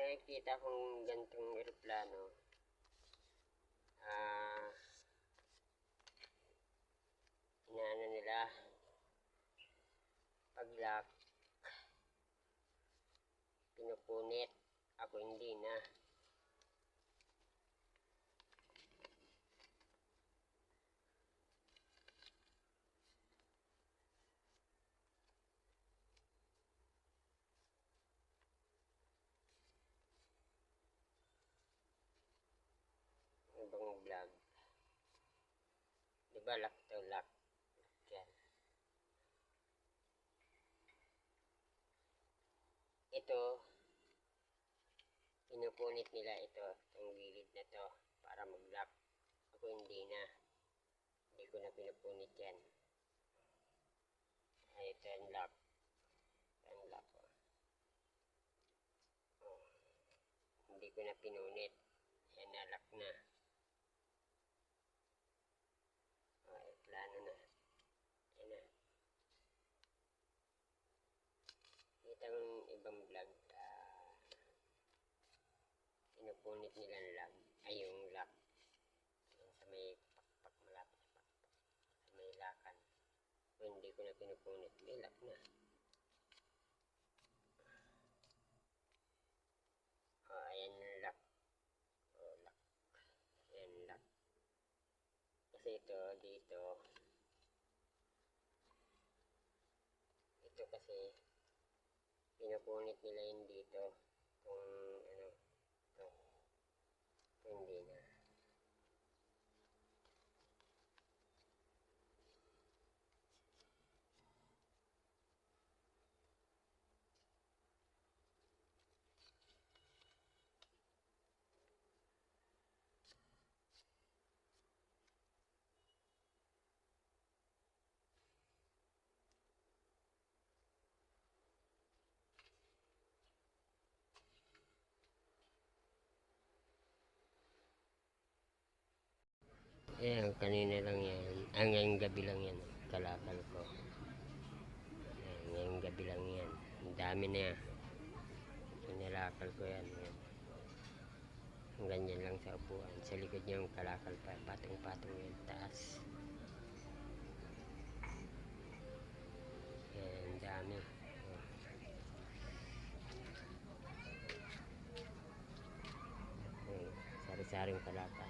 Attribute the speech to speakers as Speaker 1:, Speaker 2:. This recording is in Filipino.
Speaker 1: nakikita kong gantong eroplano, inaano nila, pag-lock, pinupunit, ako hindi na. Ibang vlog. Diba lock to lock? Yan. Ito, pinupunit nila ito, itong gilid na to, para mag-lock. Ako hindi na. Hindi ko na pinupunit yan. Ay, ito yung lock. Yung lock. Oh. Hindi ko na pinunit. Yan na, lock na. Oh, plano na. Yan na. Kita mong ibang vlog, pinupunit nila ang lock. Ay, yung lock. Yan sa may pakpak, malapit sa pakpak. Sa may lakan. So, hindi ko na pinupunit. May lock na. Oh, ayan yung lock. Oh, lock. Ayan lock. Kasi ito, dito. Ito kasi, pinupunit nila yun dito. Kung ano, ito. Hindi na. Ayan, kanina lang yan. Ngayong gabi lang yan. Kalakal ko. Ayan, ngayong gabi lang yan. Ang dami na yan. Kinalakal ko yan. Ayan. Ganyan lang sa upuan. Sa likod niya yung kalakal pa. Patong-patong yung taas. Ayan, ang dami. Ayan, sari-saring kalakal.